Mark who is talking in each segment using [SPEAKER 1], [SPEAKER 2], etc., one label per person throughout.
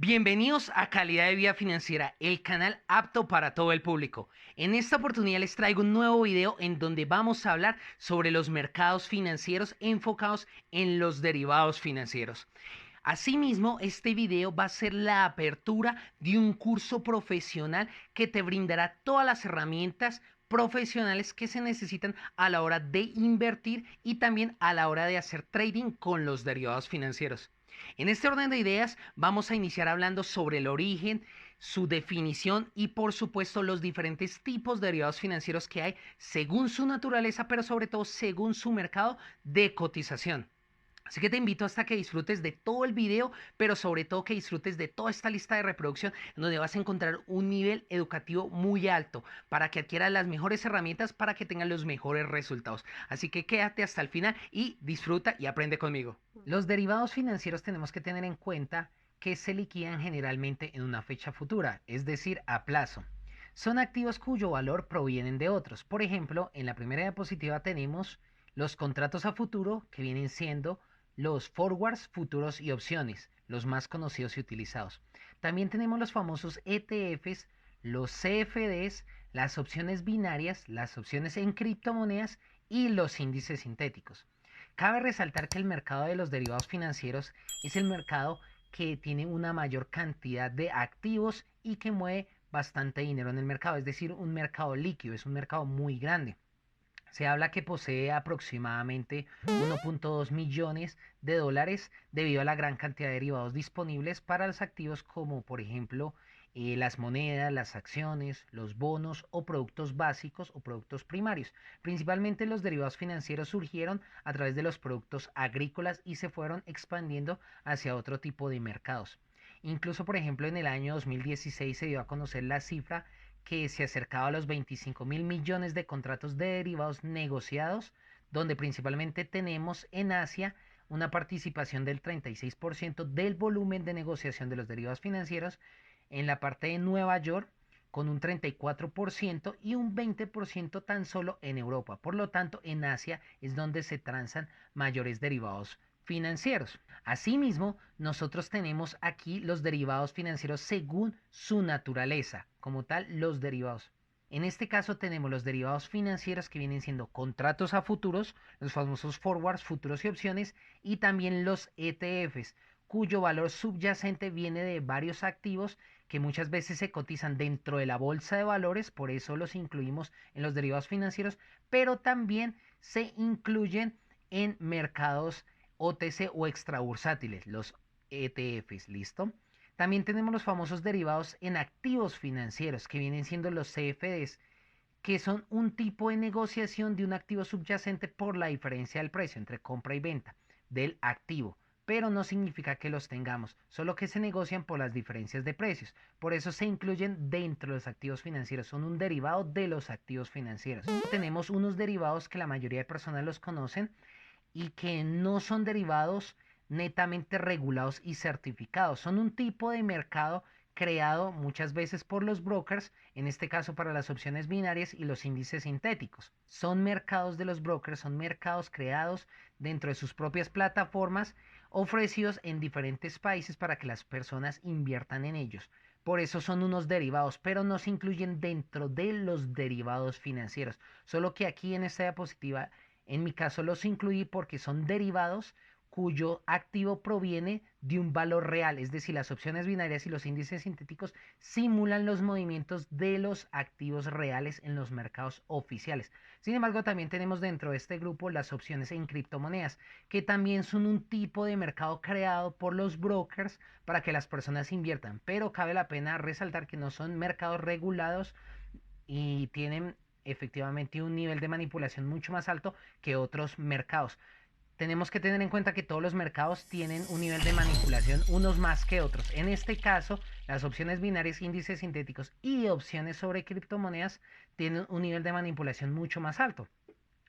[SPEAKER 1] Bienvenidos a Calidad de Vida Financiera, el canal apto para todo el público. En esta oportunidad les traigo un nuevo video en donde vamos a hablar sobre los mercados financieros enfocados en los derivados financieros. Asimismo, este video va a ser la apertura de un curso profesional que te brindará todas las herramientas profesionales que se necesitan a la hora de invertir y también a la hora de hacer trading con los derivados financieros. En este orden de ideas vamos a iniciar hablando sobre el origen, su definición y por supuesto los diferentes tipos de derivados financieros que hay según su naturaleza, pero sobre todo según su mercado de cotización. Así que te invito hasta que disfrutes de todo el video, pero sobre todo que disfrutes de toda esta lista de reproducción en donde vas a encontrar un nivel educativo muy alto para que adquieras las mejores herramientas para que tengas los mejores resultados. Así que quédate hasta el final y disfruta y aprende conmigo. Los derivados financieros tenemos que tener en cuenta que se liquidan generalmente en una fecha futura, es decir, a plazo. Son activos cuyo valor provienen de otros. Por ejemplo, en la primera diapositiva tenemos los contratos a futuro que vienen siendo los forwards, futuros y opciones, los más conocidos y utilizados. También tenemos los famosos ETFs, los CFDs, las opciones binarias, las opciones en criptomonedas y los índices sintéticos. Cabe resaltar que el mercado de los derivados financieros es el mercado que tiene una mayor cantidad de activos y que mueve bastante dinero en el mercado, es decir, un mercado líquido, es un mercado muy grande. Se habla que posee aproximadamente 1.2 millones de dólares debido a la gran cantidad de derivados disponibles para los activos como por ejemplo las monedas, las acciones, los bonos o productos básicos o productos primarios. Principalmente los derivados financieros surgieron a través de los productos agrícolas y se fueron expandiendo hacia otro tipo de mercados. Incluso, por ejemplo, en el año 2016 se dio a conocer la cifra que se acercaba a los 25.000 millones de contratos de derivados negociados, donde principalmente tenemos en Asia una participación del 36% del volumen de negociación de los derivados financieros, en la parte de Nueva York con un 34% y un 20% tan solo en Europa. Por lo tanto, en Asia es donde se transan mayores derivados financieros. Asimismo, nosotros tenemos aquí los derivados financieros según su naturaleza, como tal, los derivados. En este caso tenemos los derivados financieros que vienen siendo contratos a futuros, los famosos forwards, futuros y opciones, y también los ETFs, cuyo valor subyacente viene de varios activos que muchas veces se cotizan dentro de la bolsa de valores, por eso los incluimos en los derivados financieros, pero también se incluyen en mercados OTC o extrabursátiles, los ETFs, ¿listo? También tenemos los famosos derivados en activos financieros, que vienen siendo los CFDs, que son un tipo de negociación de un activo subyacente por la diferencia del precio entre compra y venta del activo, pero no significa que los tengamos, solo que se negocian por las diferencias de precios. Por eso se incluyen dentro de los activos financieros, son un derivado de los activos financieros. Tenemos unos derivados que la mayoría de personas los conocen y que no son derivados netamente regulados y certificados. Son un tipo de mercado creado muchas veces por los brokers, en este caso para las opciones binarias y los índices sintéticos. Son mercados de los brokers, son mercados creados dentro de sus propias plataformas, ofrecidos en diferentes países para que las personas inviertan en ellos. Por eso son unos derivados, pero no se incluyen dentro de los derivados financieros. Solo que aquí en esta diapositiva, en mi caso los incluí porque son derivados cuyo activo proviene de un valor real, es decir, las opciones binarias y los índices sintéticos simulan los movimientos de los activos reales en los mercados oficiales. Sin embargo, también tenemos dentro de este grupo las opciones en criptomonedas, que también son un tipo de mercado creado por los brokers para que las personas inviertan, pero cabe la pena resaltar que no son mercados regulados y tienen efectivamente un nivel de manipulación mucho más alto que otros mercados. Tenemos que tener en cuenta que todos los mercados tienen un nivel de manipulación, unos más que otros. En este caso, las opciones binarias, índices sintéticos y opciones sobre criptomonedas tienen un nivel de manipulación mucho más alto,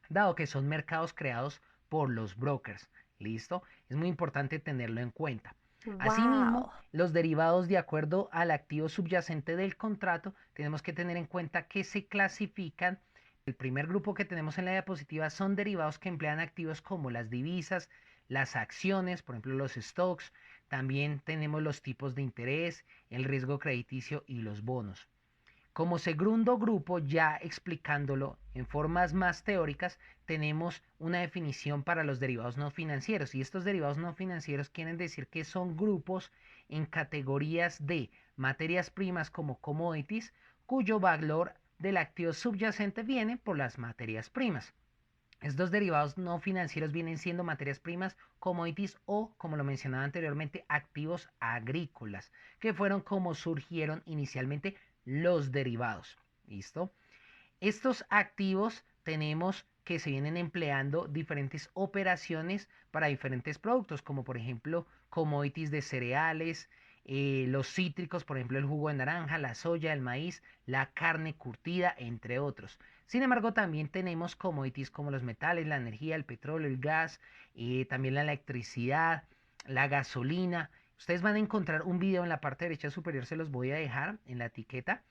[SPEAKER 1] dado que son mercados creados por los brokers. ¿Listo? Es muy importante tenerlo en cuenta. Asimismo,
[SPEAKER 2] Wow.
[SPEAKER 1] los derivados de acuerdo al activo subyacente del contrato, tenemos que tener en cuenta que se clasifican. El primer grupo que tenemos en la diapositiva son derivados que emplean activos como las divisas, las acciones, por ejemplo los stocks, también tenemos los tipos de interés, el riesgo crediticio y los bonos. Como segundo grupo, ya explicándolo en formas más teóricas, tenemos una definición para los derivados no financieros. Y estos derivados no financieros quieren decir que son grupos en categorías de materias primas como commodities, cuyo valor del activo subyacente viene por las materias primas. Estos derivados no financieros vienen siendo materias primas, commodities o, como lo mencionaba anteriormente, activos agrícolas, que fueron como surgieron inicialmente los derivados. ¿Listo? Estos activos tenemos que se vienen empleando diferentes operaciones para diferentes productos, como por ejemplo commodities de cereales, los cítricos, por ejemplo el jugo de naranja, la soya, el maíz, la carne curtida, entre otros. Sin embargo, también tenemos commodities como los metales, la energía, el petróleo, el gas, también la electricidad, la gasolina. Ustedes van a encontrar un video en la parte derecha superior, se los voy a dejar en la etiqueta,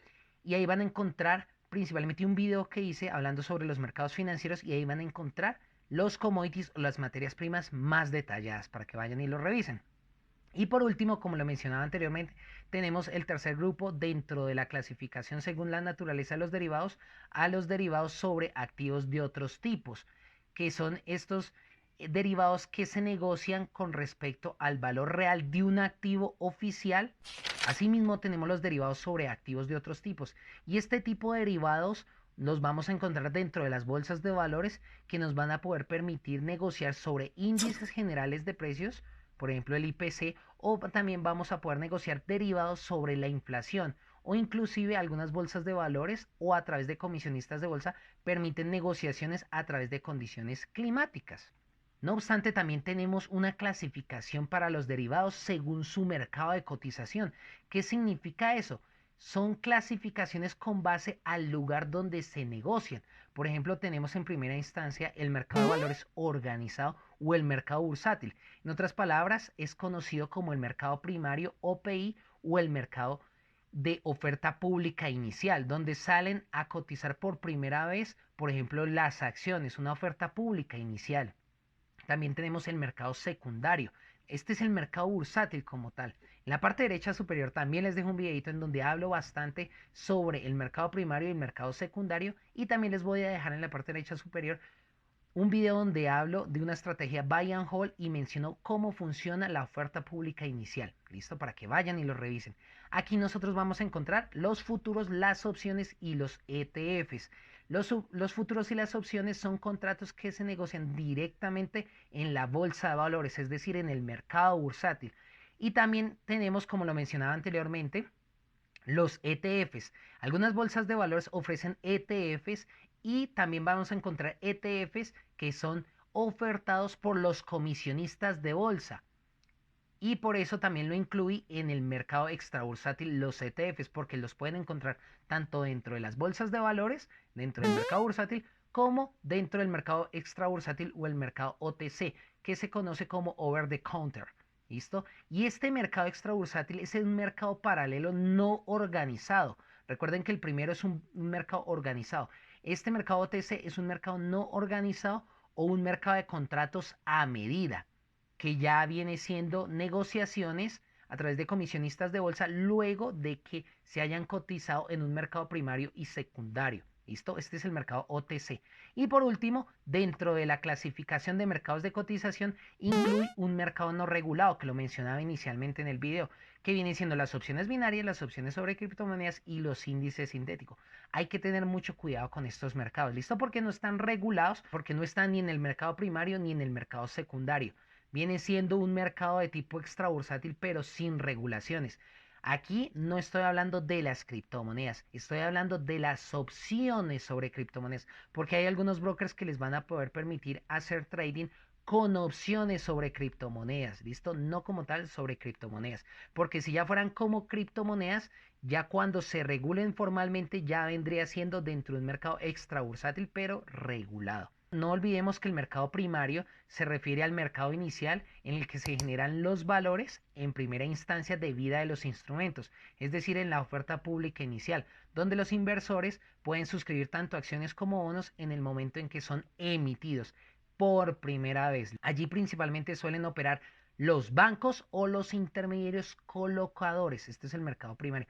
[SPEAKER 1] y ahí van a encontrar principalmente un video que hice hablando sobre los mercados financieros y ahí van a encontrar los commodities o las materias primas más detalladas para que vayan y lo revisen. Y por último, como lo mencionaba anteriormente, tenemos el tercer grupo dentro de la clasificación según la naturaleza de los derivados a los derivados sobre activos de otros tipos, que son estos derivados que se negocian con respecto al valor real de un activo oficial. Asimismo, tenemos los derivados sobre activos de otros tipos. Y este tipo de derivados los vamos a encontrar dentro de las bolsas de valores que nos van a poder permitir negociar sobre índices generales de precios, por ejemplo el IPC, o también vamos a poder negociar derivados sobre la inflación o inclusive algunas bolsas de valores o a través de comisionistas de bolsa permiten negociaciones a través de condiciones climáticas. No obstante, también tenemos una clasificación para los derivados según su mercado de cotización. ¿Qué significa eso? Son clasificaciones con base al lugar donde se negocian. Por ejemplo, tenemos en primera instancia el mercado de valores organizado o el mercado bursátil. En otras palabras, es conocido como el mercado primario OPI o el mercado de oferta pública inicial, donde salen a cotizar por primera vez, por ejemplo, las acciones, una oferta pública inicial. También tenemos el mercado secundario. Este es el mercado bursátil como tal. En la parte derecha superior también les dejo un videito en donde hablo bastante sobre el mercado primario y el mercado secundario. Y también les voy a dejar en la parte derecha superior un video donde hablo de una estrategia buy and hold y menciono cómo funciona la oferta pública inicial. Listo, para que vayan y lo revisen. Aquí nosotros vamos a encontrar los futuros, las opciones y los ETFs. Los futuros y las opciones son contratos que se negocian directamente en la bolsa de valores, es decir, en el mercado bursátil. Y también tenemos, como lo mencionaba anteriormente, los ETFs. Algunas bolsas de valores ofrecen ETFs y también vamos a encontrar ETFs que son ofertados por los comisionistas de bolsa. Y por eso también lo incluí en el mercado extrabursátil los ETFs, porque los pueden encontrar tanto dentro de las bolsas de valores, dentro del mercado bursátil, como dentro del mercado extrabursátil o el mercado OTC, que se conoce como over the counter. ¿Listo? Y este mercado extrabursátil es un mercado paralelo no organizado. Recuerden que el primero es un mercado organizado. Este mercado OTC es un mercado no organizado o un mercado de contratos a medida, que ya viene siendo negociaciones a través de comisionistas de bolsa luego de que se hayan cotizado en un mercado primario y secundario. ¿Listo? Este es el mercado OTC. Y por último, dentro de la clasificación de mercados de cotización, incluye un mercado no regulado, que lo mencionaba inicialmente en el video, que vienen siendo las opciones binarias, las opciones sobre criptomonedas y los índices sintéticos. Hay que tener mucho cuidado con estos mercados, ¿listo? Porque no están regulados, porque no están ni en el mercado primario ni en el mercado secundario. Viene siendo un mercado de tipo extrabursátil, pero sin regulaciones. Aquí no estoy hablando de las criptomonedas, estoy hablando de las opciones sobre criptomonedas, porque hay algunos brokers que les van a poder permitir hacer trading con opciones sobre criptomonedas, ¿listo? No como tal sobre criptomonedas, porque si ya fueran como criptomonedas, ya cuando se regulen formalmente ya vendría siendo dentro de un mercado extrabursátil, pero regulado. No olvidemos que el mercado primario se refiere al mercado inicial en el que se generan los valores en primera instancia de vida de los instrumentos, es decir, en la oferta pública inicial, donde los inversores pueden suscribir tanto acciones como bonos en el momento en que son emitidos. por primera vez. Allí principalmente suelen operar los bancos o los intermediarios colocadores. Este es el mercado primario.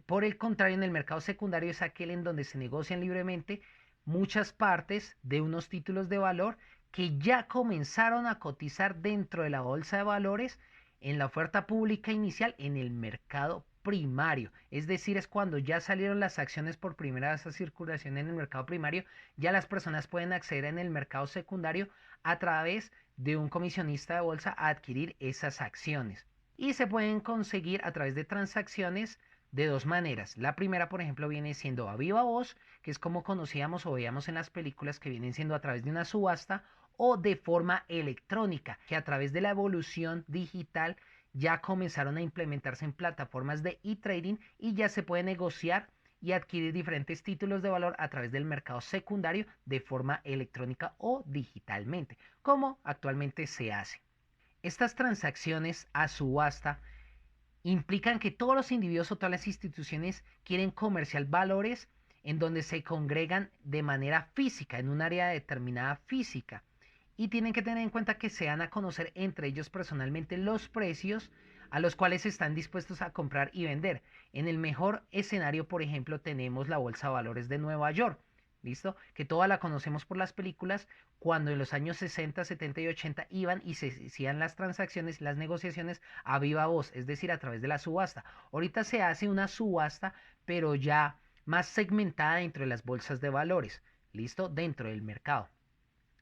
[SPEAKER 1] Por el contrario, en el mercado secundario es aquel en donde se negocian libremente muchas partes de unos títulos de valor que ya comenzaron a cotizar dentro de la bolsa de valores en la oferta pública inicial en el mercado primario. Es decir, es cuando ya salieron las acciones por primera vez a circulación en el mercado primario, ya las personas pueden acceder en el mercado secundario a través de un comisionista de bolsa a adquirir esas acciones. Y se pueden conseguir a través de transacciones de dos maneras. La primera, por ejemplo, viene siendo a viva voz, que es como conocíamos o veíamos en las películas, que vienen siendo a través de una subasta, o de forma electrónica, que a través de la evolución digital ya comenzaron a implementarse en plataformas de e-trading y ya se puede negociar y adquirir diferentes títulos de valor a través del mercado secundario de forma electrónica o digitalmente, como actualmente se hace. Estas transacciones a subasta implican que todos los individuos o todas las instituciones quieren comerciar valores en donde se congregan de manera física, en un área determinada física. Y tienen que tener en cuenta que se dan a conocer entre ellos personalmente los precios a los cuales están dispuestos a comprar y vender. En el mejor escenario, por ejemplo, tenemos la Bolsa de Valores de Nueva York. ¿Listo? Que toda la conocemos por las películas, cuando en los años 60, 70 y 80 iban y se hacían las transacciones, las negociaciones a viva voz, es decir, a través de la subasta. Ahorita se hace una subasta, pero ya más segmentada dentro de las bolsas de valores, ¿listo? Dentro del mercado.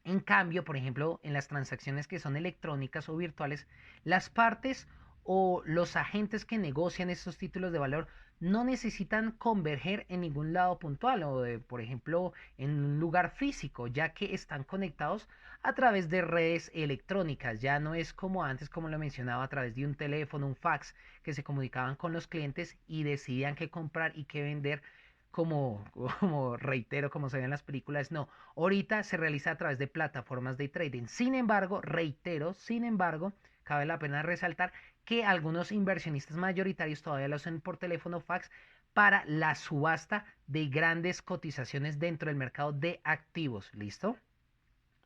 [SPEAKER 1] En cambio, por ejemplo, en las transacciones que son electrónicas o virtuales, las partes o los agentes que negocian estos títulos de valor no necesitan converger en ningún lado puntual o, por ejemplo, en un lugar físico, ya que están conectados a través de redes electrónicas. Ya no es como antes, como lo mencionaba, a través de un teléfono, un fax, que se comunicaban con los clientes y decidían qué comprar y qué vender como, como reitero, como se ve en las películas, no. Ahorita se realiza a través de plataformas de trading. Sin embargo, reitero, sin embargo, cabe la pena resaltar que algunos inversionistas mayoritarios todavía lo hacen por teléfono fax para la subasta de grandes cotizaciones dentro del mercado de activos. ¿Listo?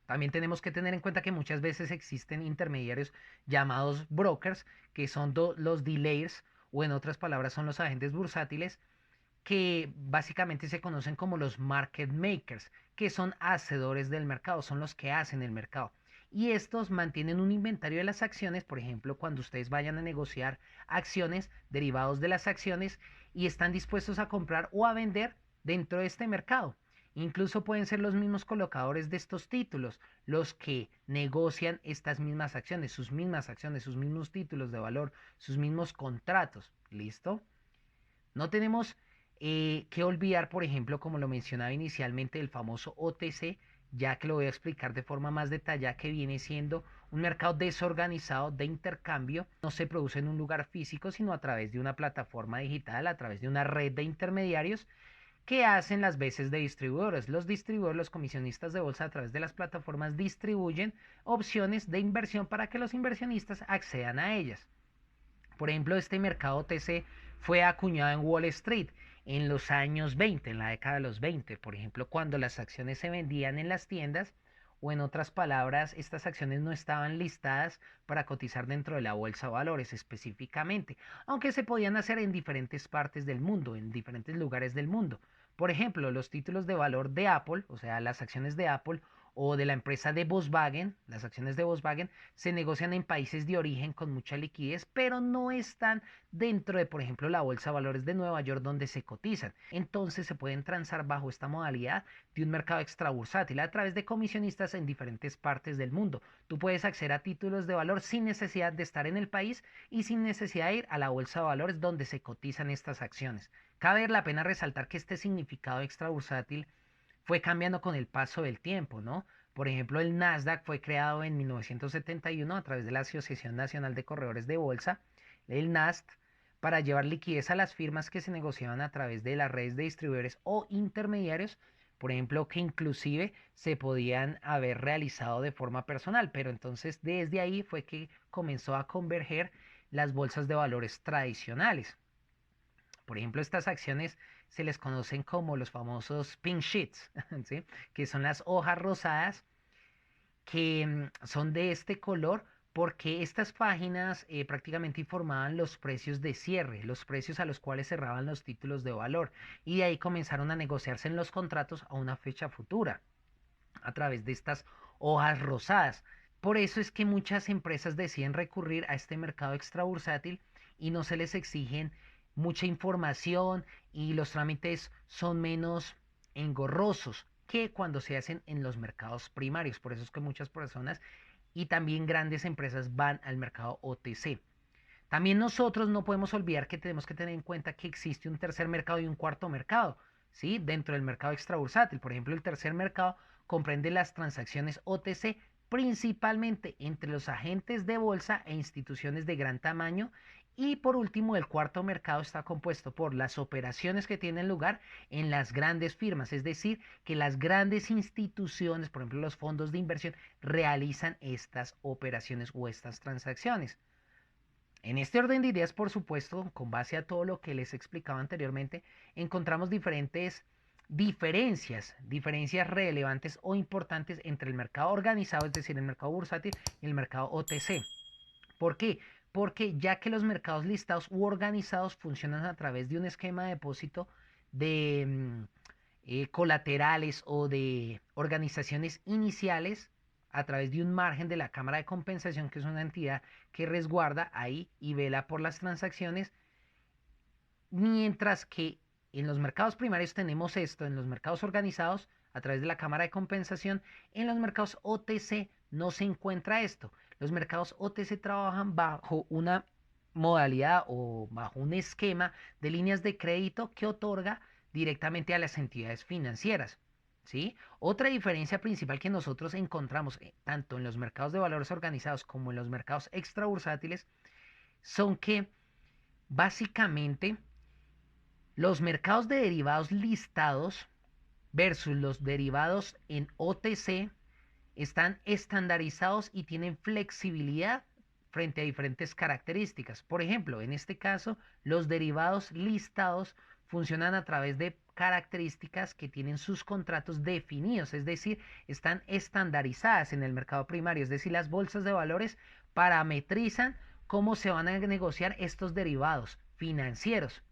[SPEAKER 1] También tenemos que tener en cuenta que muchas veces existen intermediarios llamados brokers, que son los dealers, o en otras palabras son los agentes bursátiles, que básicamente se conocen como los market makers, que son hacedores del mercado, son los que hacen el mercado. Y estos mantienen un inventario de las acciones, por ejemplo, cuando ustedes vayan a negociar acciones, derivados de las acciones, y están dispuestos a comprar o a vender dentro de este mercado. Incluso pueden ser los mismos colocadores de estos títulos los que negocian estas mismas acciones, sus mismos títulos de valor, sus mismos contratos. ¿Listo? No tenemos que olvidar, por ejemplo, como lo mencionaba inicialmente, el famoso OTC, ya que lo voy a explicar de forma más detallada, que viene siendo un mercado desorganizado de intercambio. No se produce en un lugar físico, sino a través de una plataforma digital, a través de una red de intermediarios que hacen las veces de distribuidores. Los distribuidores, los comisionistas de bolsa a través de las plataformas distribuyen opciones de inversión para que los inversionistas accedan a ellas. Por ejemplo, este mercado OTC fue acuñado en Wall Street en los años 20, en la década de los 20, por ejemplo, cuando las acciones se vendían en las tiendas, o en otras palabras, estas acciones no estaban listadas para cotizar dentro de la bolsa de valores específicamente, aunque se podían hacer en diferentes partes del mundo, en diferentes lugares del mundo. Por ejemplo, los títulos de valor de Apple, o sea, las acciones de Apple, o de la empresa de Volkswagen, las acciones de Volkswagen se negocian en países de origen con mucha liquidez, pero no están dentro de, por ejemplo, la Bolsa de Valores de Nueva York donde se cotizan. Entonces se pueden transar bajo esta modalidad de un mercado extrabursátil a través de comisionistas en diferentes partes del mundo. Tú puedes acceder a títulos de valor sin necesidad de estar en el país y sin necesidad de ir a la Bolsa de Valores donde se cotizan estas acciones. Cabe la pena resaltar que este significado extrabursátil fue cambiando con el paso del tiempo, ¿no? Por ejemplo, el Nasdaq fue creado en 1971 a través de la Asociación Nacional de Corredores de Bolsa, el NAST, para llevar liquidez a las firmas que se negociaban a través de las redes de distribuidores o intermediarios, por ejemplo, que inclusive se podían haber realizado de forma personal, pero entonces desde ahí fue que comenzó a converger las bolsas de valores tradicionales. Por ejemplo, estas acciones se les conocen como los famosos pink sheets, ¿sí? Que son las hojas rosadas que son de este color porque estas páginas prácticamente informaban los precios de cierre, los precios a los cuales cerraban los títulos de valor, y de ahí comenzaron a negociarse en los contratos a una fecha futura a través de estas hojas rosadas. Por eso es que muchas empresas deciden recurrir a este mercado extrabursátil y no se les exigen mucha información y los trámites son menos engorrosos que cuando se hacen en los mercados primarios. Por eso es que muchas personas y también grandes empresas van al mercado OTC. También nosotros no podemos olvidar que tenemos que tener en cuenta que existe un tercer mercado y un cuarto mercado, ¿sí? Dentro del mercado extrabursátil. Por ejemplo, el tercer mercado comprende las transacciones OTC principalmente entre los agentes de bolsa e instituciones de gran tamaño. Y por último, el cuarto mercado está compuesto por las operaciones que tienen lugar en las grandes firmas, es decir, que las grandes instituciones, por ejemplo los fondos de inversión, realizan estas operaciones o estas transacciones. En este orden de ideas, por supuesto, con base a todo lo que les explicaba anteriormente, encontramos diferencias relevantes o importantes entre el mercado organizado, es decir, el mercado bursátil y el mercado OTC. ¿Por qué? Porque ya que los mercados listados u organizados funcionan a través de un esquema de depósito de colaterales o de organizaciones iniciales a través de un margen de la Cámara de Compensación, que es una entidad que resguarda ahí y vela por las transacciones, mientras que en los mercados primarios tenemos esto, en los mercados organizados a través de la Cámara de Compensación, en los mercados OTC no se encuentra esto. Los mercados OTC trabajan bajo una modalidad o bajo un esquema de líneas de crédito que otorga directamente a las entidades financieras. ¿Sí? Otra diferencia principal que nosotros encontramos tanto en los mercados de valores organizados como en los mercados extrabursátiles son que básicamente los mercados de derivados listados versus los derivados en OTC están estandarizados y tienen flexibilidad frente a diferentes características. Por ejemplo, en este caso, los derivados listados funcionan a través de características que tienen sus contratos definidos, es decir, están estandarizadas en el mercado primario, es decir, las bolsas de valores parametrizan cómo se van a negociar estos derivados financieros.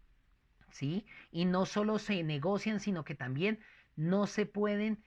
[SPEAKER 1] ¿Sí? Y no solo se negocian, sino que también no se pueden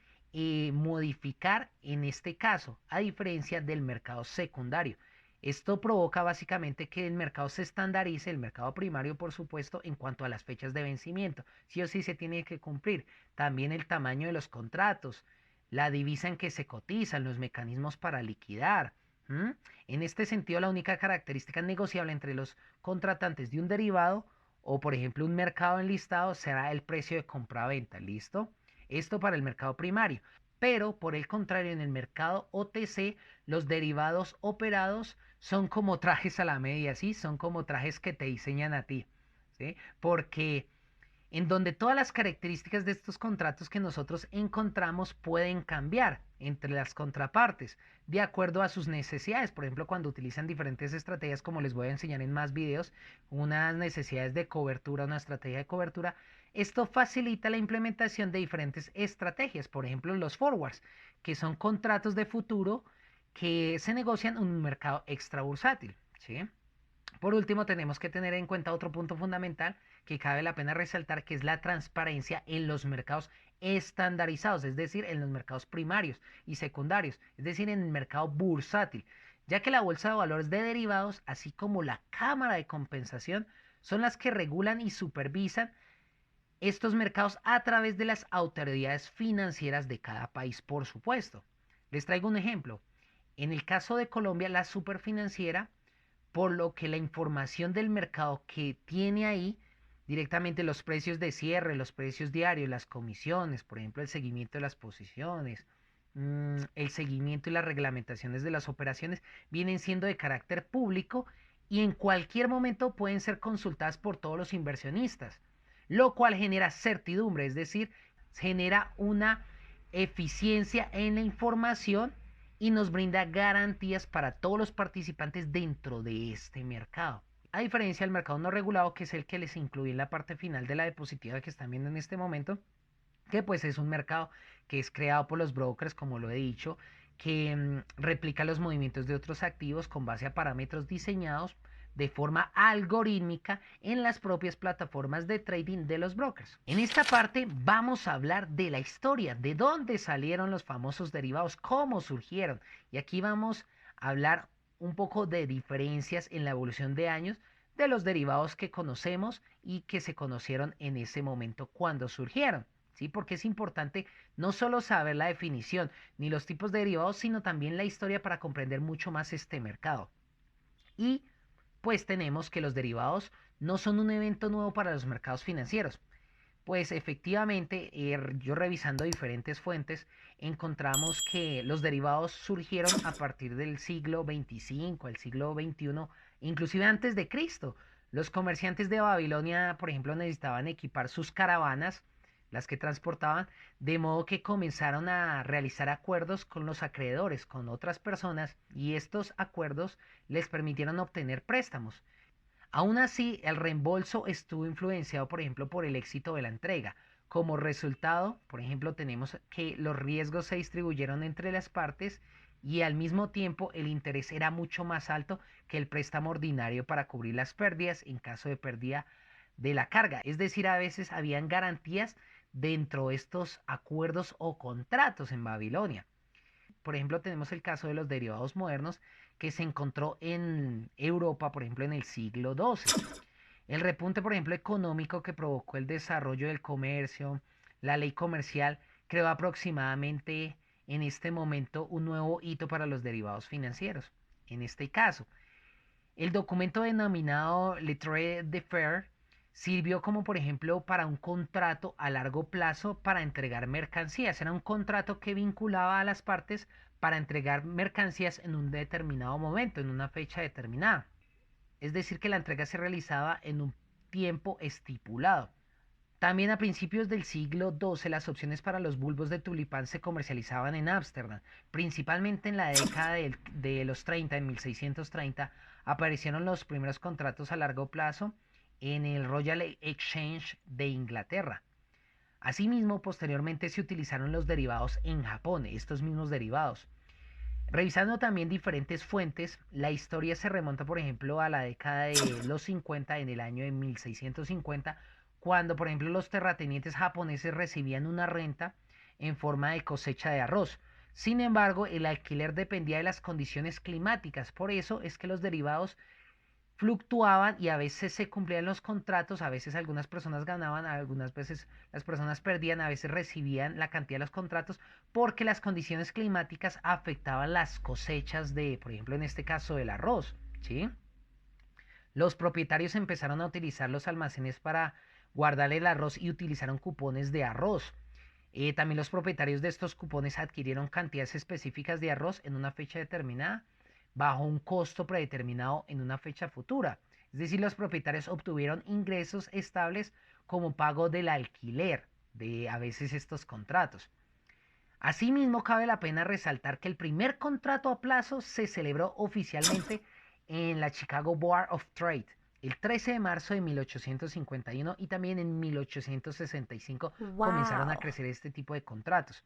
[SPEAKER 1] modificar en este caso, a diferencia del mercado secundario. Esto provoca básicamente que el mercado se estandarice, el mercado primario, por supuesto, en cuanto a las fechas de vencimiento. Sí o sí se tiene que cumplir. También el tamaño de los contratos, la divisa en que se cotizan, los mecanismos para liquidar. ¿Mm? En este sentido, la única característica negociable entre los contratantes de un derivado o por ejemplo un mercado enlistado será el precio de compra-venta, ¿listo? Esto para el mercado primario. Pero por el contrario, en el mercado OTC, los derivados operados son como trajes a la medida, ¿sí? Son como trajes que te diseñan a ti, ¿sí? Porque en donde todas las características de estos contratos que nosotros encontramos pueden cambiar entre las contrapartes de acuerdo a sus necesidades. Por ejemplo, cuando utilizan diferentes estrategias, como les voy a enseñar en más videos, unas necesidades de cobertura, una estrategia de cobertura, esto facilita la implementación de diferentes estrategias. Por ejemplo, los forwards, que son contratos de futuro que se negocian en un mercado extrabursátil, ¿sí? Por último, tenemos que tener en cuenta otro punto fundamental que cabe la pena resaltar, que es la transparencia en los mercados estandarizados, es decir, en los mercados primarios y secundarios, es decir, en el mercado bursátil, ya que la bolsa de valores de derivados, así como la Cámara de Compensación, son las que regulan y supervisan estos mercados a través de las autoridades financieras de cada país, por supuesto. Les traigo un ejemplo. En el caso de Colombia, la superfinanciera, por lo que la información del mercado que tiene ahí directamente los precios de cierre, los precios diarios, las comisiones, por ejemplo, el seguimiento de las posiciones, el seguimiento y las reglamentaciones de las operaciones vienen siendo de carácter público y en cualquier momento pueden ser consultadas por todos los inversionistas, lo cual genera certidumbre, es decir, genera una eficiencia en la información y nos brinda garantías para todos los participantes dentro de este mercado. A diferencia del mercado no regulado, que es el que les incluye en la parte final de la diapositiva que están viendo en este momento, que pues es un mercado que es creado por los brokers, como lo he dicho, que replica los movimientos de otros activos con base a parámetros diseñados de forma algorítmica en las propias plataformas de trading de los brokers. En esta parte vamos a hablar de la historia, de dónde salieron los famosos derivados, cómo surgieron. Y aquí vamos a hablar un poco de diferencias en la evolución de años de los derivados que conocemos y que se conocieron en ese momento cuando surgieron. ¿Sí? Porque es importante no solo saber la definición ni los tipos de derivados, sino también la historia para comprender mucho más este mercado. Y pues tenemos que los derivados no son un evento nuevo para los mercados financieros. Pues efectivamente, yo revisando diferentes fuentes, encontramos que los derivados surgieron a partir del siglo XXV, el siglo XXI, inclusive antes de Cristo. Los comerciantes de Babilonia, por ejemplo, necesitaban equipar sus caravanas, las que transportaban, de modo que comenzaron a realizar acuerdos con los acreedores, con otras personas, y estos acuerdos les permitieron obtener préstamos. Aún así, el reembolso estuvo influenciado, por ejemplo, por el éxito de la entrega. Como resultado, por ejemplo, tenemos que los riesgos se distribuyeron entre las partes y al mismo tiempo el interés era mucho más alto que el préstamo ordinario para cubrir las pérdidas en caso de pérdida de la carga. Es decir, a veces habían garantías dentro de estos acuerdos o contratos en Babilonia. Por ejemplo, tenemos el caso de los derivados modernos que se encontró en Europa, por ejemplo, en el siglo XII. El repunte, por ejemplo, económico que provocó el desarrollo del comercio, la ley comercial, creó aproximadamente en este momento un nuevo hito para los derivados financieros. En este caso, el documento denominado Lettre de Fer sirvió como, por ejemplo, para un contrato a largo plazo para entregar mercancías. Era un contrato que vinculaba a las partes para entregar mercancías en un determinado momento, en una fecha determinada. Es decir, que la entrega se realizaba en un tiempo estipulado. También a principios del siglo XII las opciones para los bulbos de tulipán se comercializaban en Ámsterdam. Principalmente en la década de los 30, en 1630, aparecieron los primeros contratos a largo plazo en el Royal Exchange de Inglaterra. Asimismo, posteriormente se utilizaron los derivados en Japón, estos mismos derivados. Revisando también diferentes fuentes, la historia se remonta, por ejemplo, a la década de los 50, en el año de 1650, cuando, por ejemplo, los terratenientes japoneses recibían una renta en forma de cosecha de arroz. Sin embargo, el alquiler dependía de las condiciones climáticas, por eso es que los derivados fluctuaban y a veces se cumplían los contratos, a veces algunas personas ganaban, algunas veces las personas perdían, a veces recibían la cantidad de los contratos porque las condiciones climáticas afectaban las cosechas de, por ejemplo, en este caso del arroz, ¿sí? Los propietarios empezaron a utilizar los almacenes para guardar el arroz y utilizaron cupones de arroz. También los propietarios de estos cupones adquirieron cantidades específicas de arroz en una fecha determinada bajo un costo predeterminado en una fecha futura. Es decir, los propietarios obtuvieron ingresos estables como pago del alquiler de a veces estos contratos. Asimismo, cabe la pena resaltar que el primer contrato a plazo se celebró oficialmente en la Chicago Board of Trade el 13 de marzo de 1851 y también en 1865 comenzaron a
[SPEAKER 2] Wow.
[SPEAKER 1] crecer este tipo de contratos.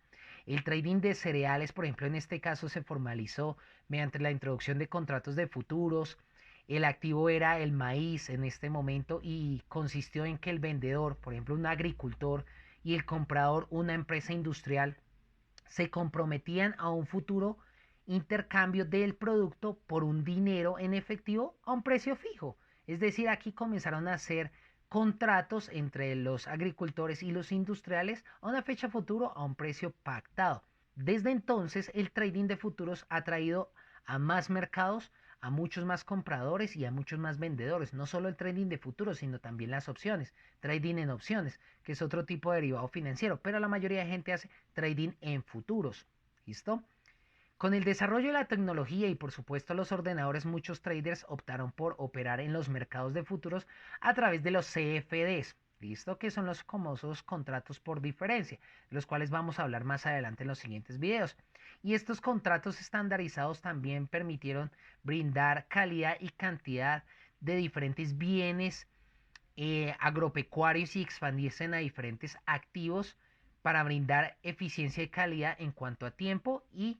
[SPEAKER 1] El trading de cereales, por ejemplo, en este caso se formalizó mediante la introducción de contratos de futuros. El activo era el maíz en este momento y consistió en que el vendedor, por ejemplo, un agricultor, y el comprador, una empresa industrial, se comprometían a un futuro intercambio del producto por un dinero en efectivo a un precio fijo. Es decir, aquí comenzaron a hacer contratos entre los agricultores y los industriales a una fecha futuro a un precio pactado. Desde entonces, el trading de futuros ha traído a más mercados, a muchos más compradores y a muchos más vendedores. No solo el trading de futuros, sino también las opciones. Trading en opciones, que es otro tipo de derivado financiero, pero la mayoría de gente hace trading en futuros. ¿Listo? Con el desarrollo de la tecnología y por supuesto los ordenadores, muchos traders optaron por operar en los mercados de futuros a través de los CFDs. ¿Listo? Que son los famosos contratos por diferencia, de los cuales vamos a hablar más adelante en los siguientes videos. Y estos contratos estandarizados también permitieron brindar calidad y cantidad de diferentes bienes agropecuarios y expandirse a diferentes activos para brindar eficiencia y calidad en cuanto a tiempo y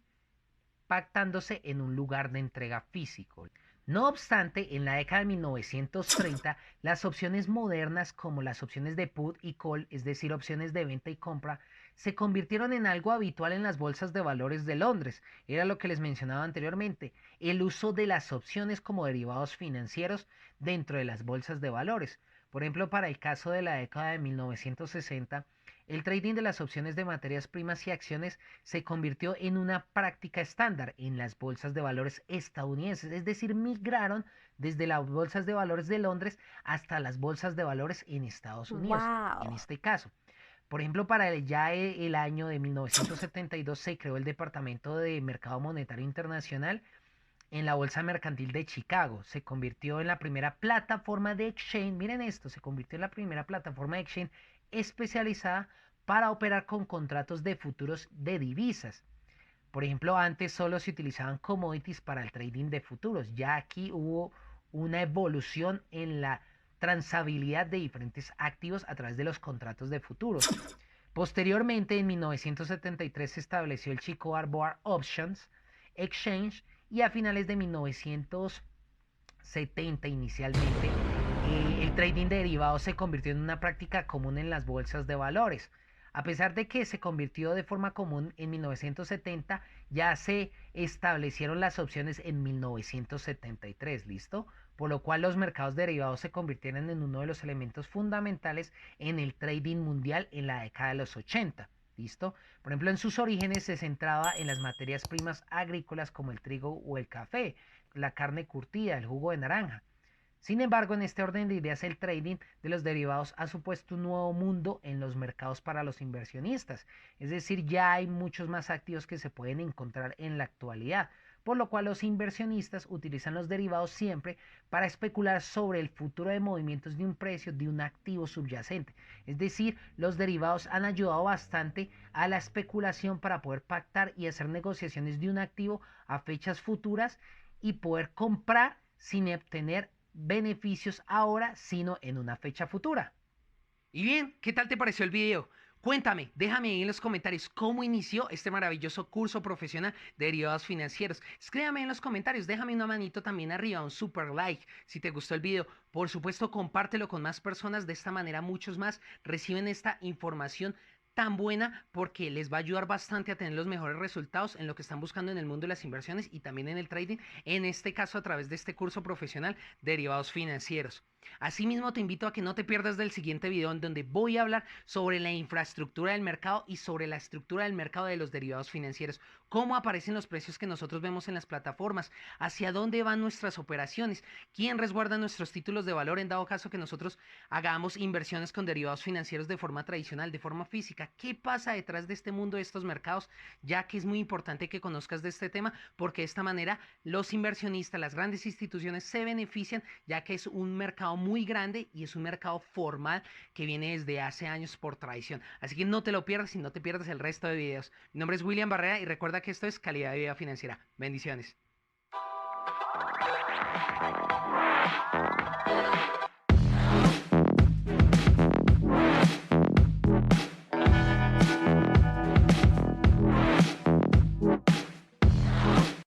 [SPEAKER 1] pactándose en un lugar de entrega físico. No obstante, en la década de 1930, las opciones modernas como las opciones de put y call, es decir, opciones de venta y compra, se convirtieron en algo habitual en las bolsas de valores de Londres. Era lo que les mencionaba anteriormente, el uso de las opciones como derivados financieros dentro de las bolsas de valores. Por ejemplo, para el caso de la década de 1960, el trading de las opciones de materias primas y acciones se convirtió en una práctica estándar en las bolsas de valores estadounidenses, es decir, migraron desde las bolsas de valores de Londres hasta las bolsas de valores en Estados Unidos, en
[SPEAKER 2] Wow.
[SPEAKER 1] este caso. Por ejemplo, para el año de 1972 se creó el Departamento de Mercado Monetario Internacional en la Bolsa Mercantil de Chicago. Se convirtió en la primera plataforma de exchange, miren esto, se convirtió en la primera plataforma de exchange especializada para operar con contratos de futuros de divisas. Por ejemplo, antes solo se utilizaban commodities para el trading de futuros. Ya aquí hubo una evolución en la transabilidad de diferentes activos a través de los contratos de futuros. Posteriormente, en 1973 se estableció el Chicago Board Options Exchange y a finales de 1970 inicialmente, el trading de derivados se convirtió en una práctica común en las bolsas de valores. A pesar de que se convirtió de forma común en 1970, ya se establecieron las opciones en 1973, ¿listo? Por lo cual los mercados derivados se convirtieron en uno de los elementos fundamentales en el trading mundial en la década de los 80. ¿Listo? Por ejemplo, en sus orígenes se centraba en las materias primas agrícolas como el trigo o el café, la carne curtida, el jugo de naranja. Sin embargo, en este orden de ideas, el trading de los derivados ha supuesto un nuevo mundo en los mercados para los inversionistas. Es decir, ya hay muchos más activos que se pueden encontrar en la actualidad, por lo cual los inversionistas utilizan los derivados siempre para especular sobre el futuro de movimientos de un precio de un activo subyacente. Es decir, los derivados han ayudado bastante a la especulación para poder pactar y hacer negociaciones de un activo a fechas futuras y poder comprar sin obtener beneficios ahora, sino en una fecha futura. Y bien, ¿qué tal te pareció el video? Cuéntame, déjame ahí en los comentarios cómo inició este maravilloso curso profesional de derivados financieros. Escríbame en los comentarios, déjame una manito también arriba, un super like si te gustó el video. Por supuesto, compártelo con más personas, de esta manera muchos más reciben esta información tan buena porque les va a ayudar bastante a tener los mejores resultados en lo que están buscando en el mundo de las inversiones y también en el trading, en este caso a través de este curso profesional de derivados financieros. Asimismo, te invito a que no te pierdas del siguiente video en donde voy a hablar sobre la infraestructura del mercado y sobre la estructura del mercado de los derivados financieros, cómo aparecen los precios que nosotros vemos en las plataformas, hacia dónde van nuestras operaciones, quién resguarda nuestros títulos de valor en dado caso que nosotros hagamos inversiones con derivados financieros de forma tradicional, de forma física, qué pasa detrás de este mundo de estos mercados, ya que es muy importante que conozcas de este tema porque de esta manera los inversionistas, las grandes instituciones se benefician ya que es un mercado muy grande y es un mercado formal que viene desde hace años por tradición. Así que no te lo pierdas y no te pierdas el resto de videos. Mi nombre es William Barrera y recuerda que esto es Calidad de Vida Financiera. Bendiciones.